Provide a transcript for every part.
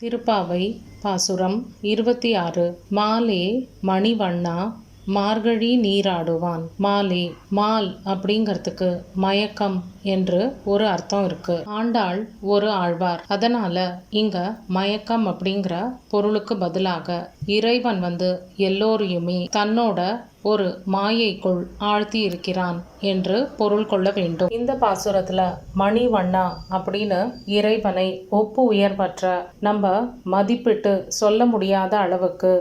திருப்பாவை பாசுரம் 26. மாலே மணிவண்ணா மார்கழி நீராடுவான். மாலே, மால் அப்படிங்கிறதுக்கு மயக்கம் என்று ஒரு அர்த்தம் இருக்கு. ஆண்டாள் ஒரு ஆழ்வார். அதனால இங்க மயக்கம் அப்படிங்கிற பொருளுக்கு பதிலாக இறைவன் எல்லோரையுமே தன்னோட ஒரு மாயைக்குள் ஆழ்த்தி இருக்கிறான் என்று பொருள் கொள்ள வேண்டும். இந்த பாசுரத்துல மணிவண்ணா அப்படின்னு இறைவனை ஒப்பு உயர்வற்ற நம்ம மதிப்பிட்டு சொல்ல முடியாத அளவுக்கு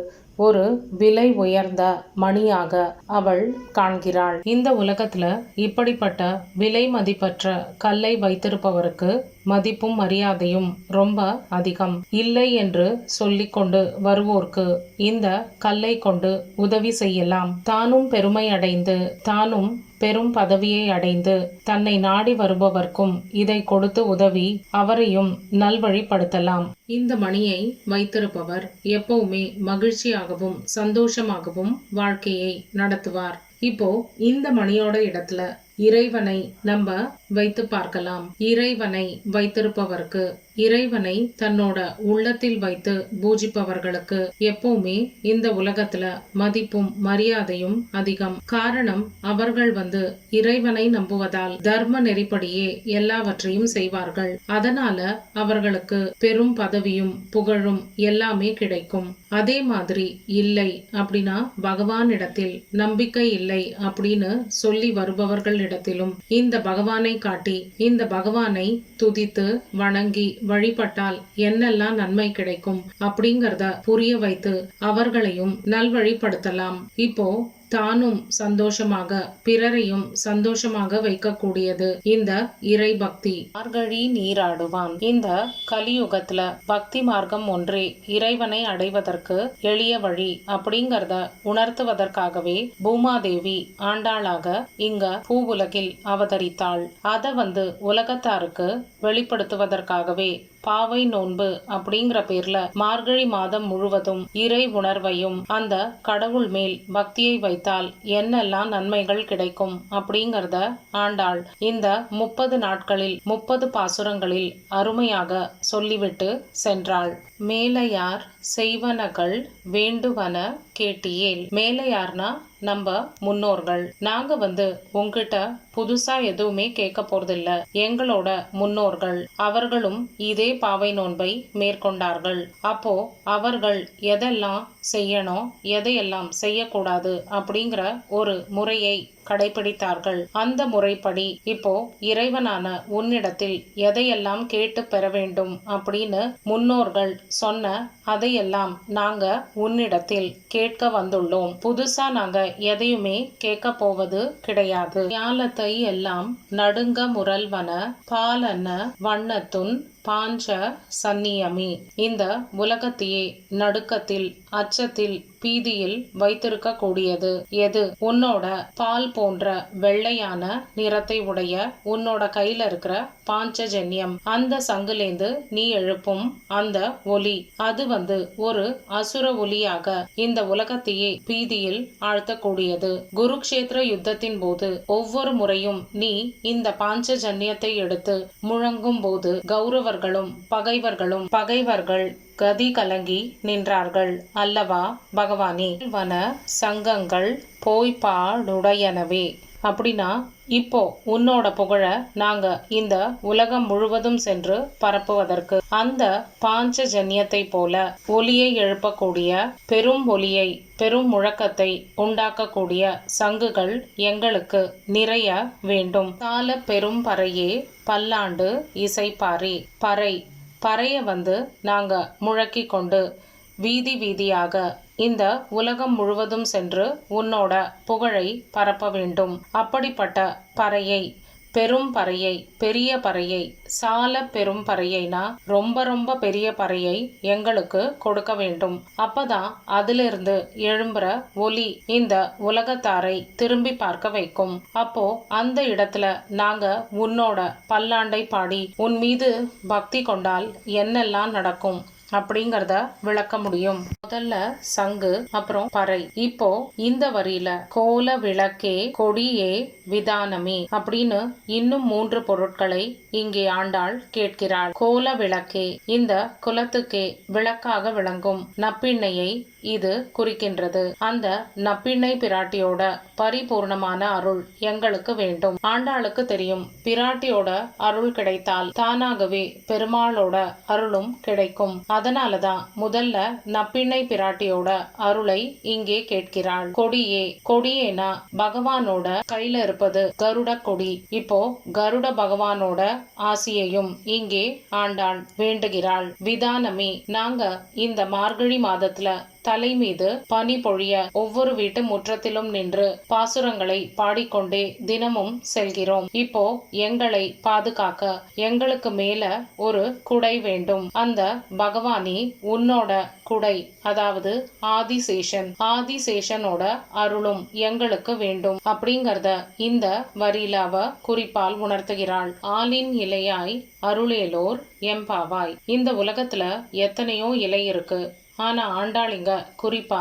ஒரு விலை உயர்ந்த மணியாக அவள் காண்கிறாள். இந்த உலகத்துல இப்படிப்பட்ட விலை மதிப்பற்ற கல்லை வைத்திருப்பவருக்கு மதிப்பும் மரியாதையும் ரொம்ப அதிகம். இல்லை என்று சொல்லிக் கொண்டு வருவோர்க்கு இந்த கல்லை கொண்டு உதவி செய்யலாம். தானும் பெருமை அடைந்து தானும் பெரும் பதவியை அடைந்து தன்னை நாடி வருபவர்க்கும் இதை கொடுத்து உதவி அவரையும் நல்வழிப்படுத்தலாம். இந்த மணியை வைத்திருப்பவர் எப்பவுமே மகிழ்ச்சியாகவும் சந்தோஷமாகவும் வாழ்க்கையை நடத்துவார். இப்போ இந்த மணியோட இடத்துல இறைவனை நம்ம வைத்து பார்க்கலாம். இறைவனை வைத்திருப்பவருக்கு, இறைவனை தன்னோட உள்ளத்தில் வைத்து பூஜிப்பவர்களுக்கு எப்பவுமே இந்த உலகத்துல மதிப்பும் மரியாதையும் அதிகம். காரணம், அவர்கள் இறைவனை நம்புவதால் தர்ம நெறிப்படியே எல்லாவற்றையும் செய்வார்கள். அதனால அவர்களுக்கு பெரும் பதவியும் புகழும் எல்லாமே கிடைக்கும். அதே மாதிரி இல்லை அப்படின்னா பகவானிடத்தில் நம்பிக்கை இல்லை அப்படின்னு சொல்லி வருபவர்கள் இடத்திலும் இந்த பகவானை காட்டி இந்த பகவானை துதித்து வணங்கி வழிபட்டால் என்னெல்லாம் நன்மை கிடைக்கும் அப்படிங்கறத புரிய வைத்து அவர்களையும் நல்வழிப்படுத்தலாம். இப்போ தானும் சந்தோஷமாக பிறரையும் சந்தோஷமாக வைக்கக்கூடியது இந்த இறை பக்தி. மார்கழி நீராடுவான். இந்த கலியுகத்துல பக்தி மார்க்கம் ஒன்றே இறைவனை அடைவதற்கு எளிய வழி அப்படிங்கறத உணர்த்துவதற்காகவே பூமாதேவி ஆண்டாளாக இங்க பூவுலகில் அவதரித்தாள். அத உலகத்தாருக்கு வெளிப்படுத்துவதற்காகவே பாவை நோன்பு அப்படிங்கிற பேர்ல மார்கழி மாதம் முழுவதும் இறை உணர்வையும் அந்த கடவுள் மேல் பக்தியை வைத்தால் என்னெல்லாம் நன்மைகள் கிடைக்கும் அப்படிங்கறத ஆண்டாள் இந்த 30 நாட்களில் 30 பாசுரங்களில் அருமையாக சொல்லிவிட்டு சென்றாள். மேலையார் செய்வனகள் வேண்டுவன கேட்டியேல். மேலையார்னா நம்ம முன்னோர்கள். நாங்க உங்ககிட்ட புதுசா எதுவுமே கேட்க போறதில்ல. எங்களோட முன்னோர்கள் அவர்களும் இதே பாவை நோன்பை மேற்கொண்டார்கள். அப்போ அவர்கள் எதெல்லாம் செய்யணும் எதையெல்லாம் செய்யக்கூடாது அப்படிங்கிற ஒரு முறையை கடைபிடித்தார்கள். அந்த முறைப்படி இப்போ இறைவனான உன்னிடத்தில் எதையெல்லாம் கேட்டு பெற வேண்டும் அப்படின்னு முன்னோர்கள் சொன்ன அதையெல்லாம் நாங்க உன்னிடத்தில் கேட்க வந்துள்ளோம். புதுசா நாங்க எதையுமே கேட்க போவது கிடையாது. ஞாலத்தை எல்லாம் நடுங்க முரல்வன பாலன வண்ணத்துன் பாஞ்ச சன்னியமி. இந்த உலகத்தையே நடுக்கத்தில் அச்சத்தில் பீதியில் வைத்திருக்க கூடியது எது? உன்னோட பால் போன்ற வெள்ளையான நிறத்தை உடைய உன்னோட கையில இருக்கிற பாஞ்சஜன்யம். அந்த சங்குலேந்து நீ எழுப்பும் அந்த ஒலி அது ஒரு அசுர ஒலியாக இந்த உலகத்தையே பீதியில் ஆழ்த்தக்கூடியது. குருக்ஷேத்திர யுத்தத்தின் போது ஒவ்வொரு முறையும் நீ இந்த பாஞ்சஜன்யத்தை எடுத்து முழங்கும் போது கௌரவர்களும் பகைவர்கள் கதி கலங்கி நின்றார்கள் அல்லவா பகவானே. வன சங்கங்கள் போய்பாடுடையனவே. அப்படின்னா இப்போ உன்னோட புகழ நாங்க இந்த உலகம் முழுவதும் சென்று பரப்புவதற்கு அந்த பாஞ்சஜன்யத்தை போல ஒலியை எழுப்பக்கூடிய பெரும் ஒலியை பெரும் முழக்கத்தை உண்டாக்கக்கூடிய சங்குகள் எங்களுக்கு நிறைய வேண்டும். கால பெரும் பறையே பல்லாண்டு இசைப்பாரி. பறைய நாங்க முழக்கி கொண்டு வீதி வீதியாக இந்த உலகம் முழுவதும் சென்று உன்னோட புகழை பரப்ப வேண்டும். அப்படிப்பட்ட பறையை, பெரும் பறையை, பெரிய பறையை, சால பெரும் பறையைனா ரொம்ப ரொம்ப பெரிய பறையை எங்களுக்கு கொடுக்க வேண்டும். அப்பதான் அதிலிருந்து எழும்புற ஒலி இந்த உலகத்தாரை திரும்பி பார்க்க வைக்கும். அப்போ அந்த இடத்துல நாங்க உன்னோட பல்லாண்டை பாடி உன் மீது பக்தி கொண்டால் என்னெல்லாம் நடக்கும் அப்படிங்கறத விளக்க முடியும். முதல்ல சங்கு, அப்புறம் பறை. இப்போ இந்த வரியில கோல விளக்கே கொடியே விதானமே அப்படின்னு இன்னும் 3 பொருட்களை இங்கே ஆண்டாள் கேட்கிறாள். கோல விளக்கே, இந்த குலத்துக்கே விளக்காக விளங்கும் நப்பிண்ணையை இது குறிக்கின்றது. அந்த நப்பிண்ணை பிராட்டியோட பரிபூர்ணமான அருள் எங்களுக்கு வேண்டும். ஆண்டாளுக்கு தெரியும், பிராட்டியோட அருள் கிடைத்தால் தானாகவே பெருமாளோட அருளும் கிடைக்கும். அதனாலதான் முதல்ல நப்பிண்ணை பிராட்டியோட அருளை இங்கே கேட்கிறாள். கொடியே, கொடியேனா பகவானோட கையில இருப்பது கருட கொடி. இப்போ கருட பகவானோட ஆசியையும் இங்கே ஆண்டாள் வேண்டுகிறாள். விதானமே, நாங்க இந்த மார்கழி மாதத்துல தலை மீது பனி பொழிய ஒவ்வொரு வீட்டு முற்றத்திலும் நின்று பாசுரங்களை பாடிக்கொண்டே தினமும் செல்கிறோம். இப்போ எங்களை பாதுகாக்க எங்களுக்கு மேல ஒரு குடை வேண்டும். அந்த பகவானி உன்னோட குடை, அதாவது ஆதிசேஷன், ஆதிசேஷனோட அருளும் எங்களுக்கு வேண்டும் அப்படிங்கறத இந்த வரியில அவ குறிப்பால் உணர்த்துகிறாள். ஆலின் இலையாய் அருளேலோர் எம்பாவாய். இந்த உலகத்துல எத்தனையோ இலை இருக்கு. ஆனா ஆண்டாளிங்க குறிப்பா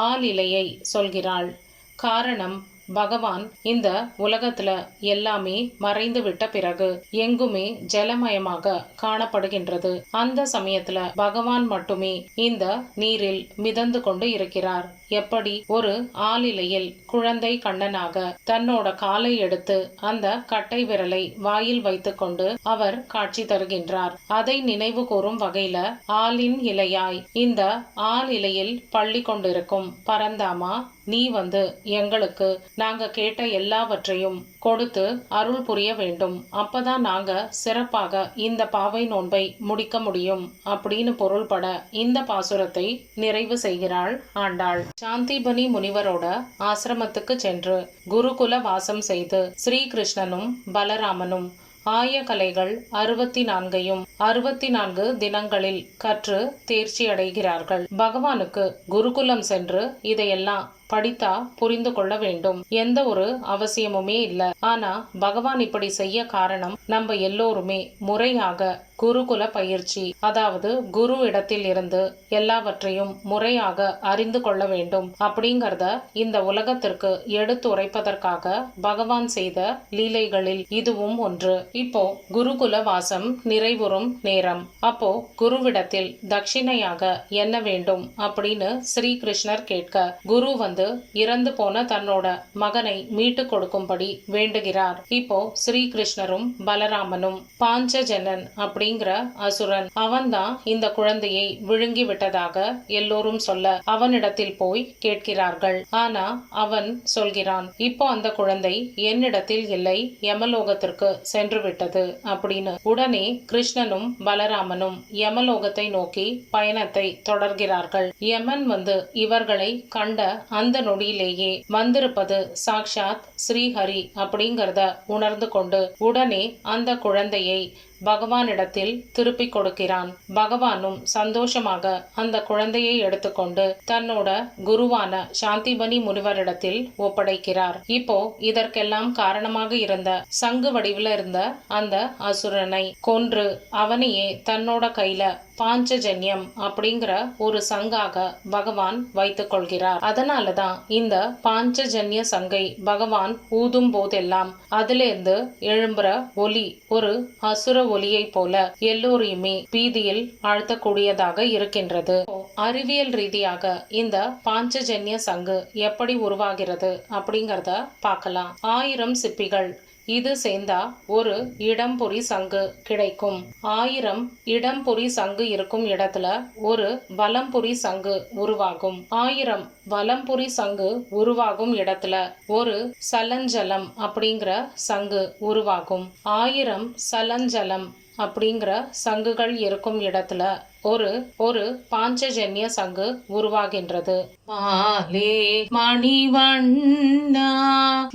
ஆள் இலையை சொல்கிறாள். காரணம், பகவான் இந்த உலகத்துல எல்லாமே மறைந்து விட்ட பிறகு எங்குமே ஜலமயமாக காணப்படுகின்றது. அந்த சமயத்துல பகவான் மட்டுமே இந்த நீரில் மிதந்து கொண்டு இருக்கிறார். எப்படி ஒரு ஆளிலையில் குழந்தை கண்ணனாக தன்னோட காலை எடுத்து அந்த கட்டை விரலை வாயில் வைத்துக்கொண்டு அவர் காட்சி தருகின்றார். அதை நினைவு கூறும் வகையில ஆளின் இலையாய், இந்த ஆள் இலையில் பள்ளி கொண்டிருக்கும் பரந்தாமா, நீ வந்து எங்களுக்கு நாங்க கேட்ட எல்லாவற்றையும் கொடுத்து அருள் புரிய வேண்டும். அப்பதான் நாங்க சிறப்பாக இந்த பாவை நோன்பை முடிக்க முடியும் அப்படின்னு பொருள்பட இந்த பாசுரத்தை நிறைவு செய்கிறாள் ஆண்டாள். சாந்திபனி முனிவரோட ஆசிரமத்துக்கு சென்று குருகுல வாசம் செய்து ஸ்ரீகிருஷ்ணனும் பலராமனும் ஆய கலைகள் 64ஐயும் 64 தினங்களில் கற்று தேர்ச்சி அடைகிறார்கள். பகவானுக்கு குருகுலம் சென்று இதையெல்லாம் படித்தா புரிந்து கொள்ள வேண்டும் எந்த ஒரு அவசியமுமே இல்ல. ஆனா பகவான் இப்படி செய்ய காரணம், நம்ம எல்லோருமே முறையாக குருகுல பயிற்சி, அதாவது குரு இடத்தில் இருந்து எல்லாவற்றையும் முறையாக அறிந்து கொள்ள வேண்டும் அப்படிங்கறத இந்த உலகத்திற்கு எடுத்து உரைப்பதற்காக பகவான் செய்த லீலைகளில் இதுவும் ஒன்று. இப்போ குருகுல வாசம் நிறைவுறும் நேரம். அப்போ குருவிடத்தில் தட்சிணையாக என்ன வேண்டும் அப்படின்னு ஸ்ரீகிருஷ்ணர் கேட்க, குரு வந்து இறந்து போன தன்னோட மகனை மீட்டு கொடுக்கும்படி வேண்டுகிறார். இப்போ ஸ்ரீகிருஷ்ணரும் பலராமனும் பாஞ்சஜனன் அப்படிங்கிற அசுரன், அவன்தான் இந்த குழந்தையை விழுங்கி விட்டதாக எல்லோரும் சொல்ல அவனிடத்தில் போய் கேட்கிறார்கள். ஆனா அவன் சொல்கிறான், இப்போ அந்த குழந்தை என்னிடத்தில் இல்லை, யமலோகத்திற்கு சென்று விட்டது அப்படின்னு. உடனே கிருஷ்ணனும் பலராமனும் யமலோகத்தை நோக்கி பயணத்தை தொடர்கிறார்கள். யமன் வந்து இவர்களை கண்ட அந்த நொடியிலேயே வந்திருப்பது சாக்ஷாத் ஸ்ரீஹரி அப்படிங்கறத உணர்ந்து கொண்டு உடனே அந்த குழந்தையை பகவானிடத்தில் திருப்பிக் கொடுக்கிறான். பகவானும் சந்தோஷமாக அந்த குழந்தையை எடுத்துக்கொண்டு தன்னோட குருவான சாந்திபனி முனிவரிடத்தில் ஒப்படைக்கிறார். இப்போ இதற்கெல்லாம் காரணமாக இருந்த சங்கு வடிவில் இருந்த அந்த அசுரனை கொன்று அவனையே தன்னோட கையில பாஞ்சஜன்யம் அப்படிங்கிற ஒரு சங்காக பகவான் வைத்துக் கொள்கிறார். அதனாலதான் இந்த பாஞ்சஜன்ய சங்கை பகவான் ஊதும் போதெல்லாம் அதிலிருந்து எழும்புற ஒலி ஒரு அசுர ஒலியை போல எல்லோரையுமே பீதியில் ஆழ்த்தக்கூடியதாக இருக்கின்றது. அறிவியல் ரீதியாக இந்த பாஞ்சஜன்ய சங்கு எப்படி உருவாகிறது அப்படிங்கறத பார்க்கலாம். 1000 சிப்பிகள் இது சேர்ந்தா ஒரு இடம்பொறி சங்கு கிடைக்கும். 1000 இடம்பொறி சங்கு இருக்கும் இடத்துல ஒரு வலம்புரி சங்கு உருவாகும். 1000 வலம்புரி சங்கு உருவாகும் இடத்துல ஒரு சலஞ்சலம் அப்படிங்கிற சங்கு உருவாகும். 1000 சலஞ்சலம் அப்படிங்கிற சங்குகள் இருக்கும் இடத்துல ஒரு பாஞ்சஜன்ய சங்கு உருவாகின்றது. மாலே மணிவண்ணா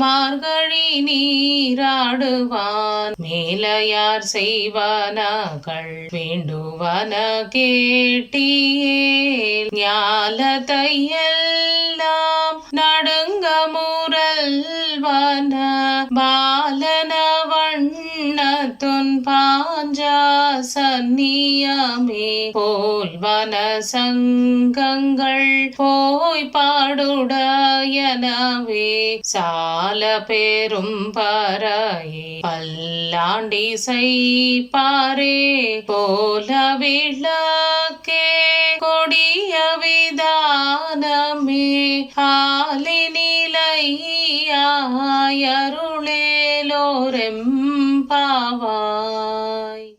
மார்கழி நீராடுவான், மேலையார் செய்வனகள் வேண்டுவன கேட்டியேல், ஞாலத்தையெல்லாம் நடுங்க முரல்வன பாலன வண்ணத்துன் பாஞ்சாசல வன்னியமே போல்வன சங்கங்கள் போய் பாடுடையனவே சால பெரும் பறையே பல்லாண்டிசை பாரே போல விளக்கே கொடிய விதானமே ஆலினிலையாயருளேலோரெம் பாவாய்.